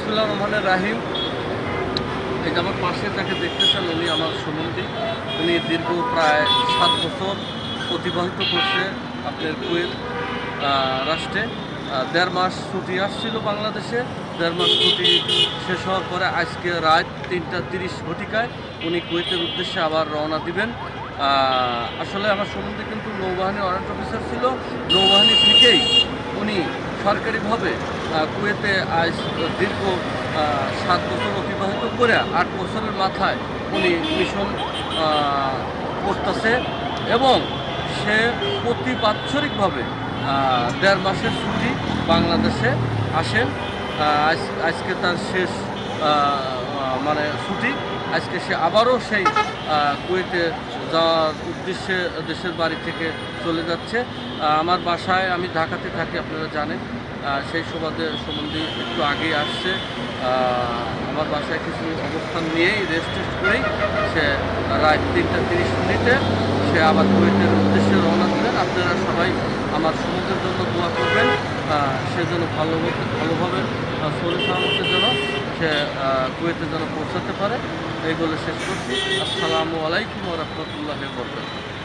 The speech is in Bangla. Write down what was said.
বিসমিল্লাহির রহমানির রহিম। এই যে আমার পাশে যাকে দেখতেছেন উনি আমার সম্বন্ধী। উনি দীর্ঘ প্রায় 7 বছর অতিবাহিত করছে আপনার কুয়েত রাষ্ট্রে। 1.5 মাস ছুটি আসছিল বাংলাদেশে। 1.5 মাস ছুটি শেষ হওয়ার পরে আজকে রাত 3:30 ঘটিকায় উনি কুয়েতের উদ্দেশ্যে আবার রওনা দিবেন। আসলে আমার সম্বন্ধে কিন্তু নৌবাহিনী ওয়ারেন্ট অফিসার ছিল। নৌবাহিনী থেকেই উনি সরকারিভাবে কুয়েতে আজ দীর্ঘ 7 বছর অতিবাহিত করে 8 বছরের মাথায় উনি মিশন করতেছে এবং সে প্রতি বাৎসরিকভাবে 1.5 মাসের ছুটি বাংলাদেশে আসেন। আজকে তার শেষ মানে ছুটি। আজকে সে আবারও সেই কুয়েতে যাওয়ার উদ্দেশ্যে দেশের বাড়ি থেকে চলে যাচ্ছে। আমার বাসায় আমি ঢাকাতে থাকি, আপনারা জানেন। সেই সম্বন্ধে একটু আগেই আসছে। আমার বাসায় কিছু অবস্থান নিয়েই রেস্ট করেই সে রাত 3:30 সে আবার কুয়েতের উদ্দেশ্যে রওনা দিলেন। আপনারা সবাই আমার সমুদ্রের জন্য দোয়া করবেন, সে যেন ভালোভাবে শরীর সালামতের জন্য সে কুয়েতে যেন পৌঁছাতে পারে। এই বলে শেষ করছি। আসসালামু আলাইকুম ওয়া রাহমাতুল্লাহি ওয়া বারাকাতুহু।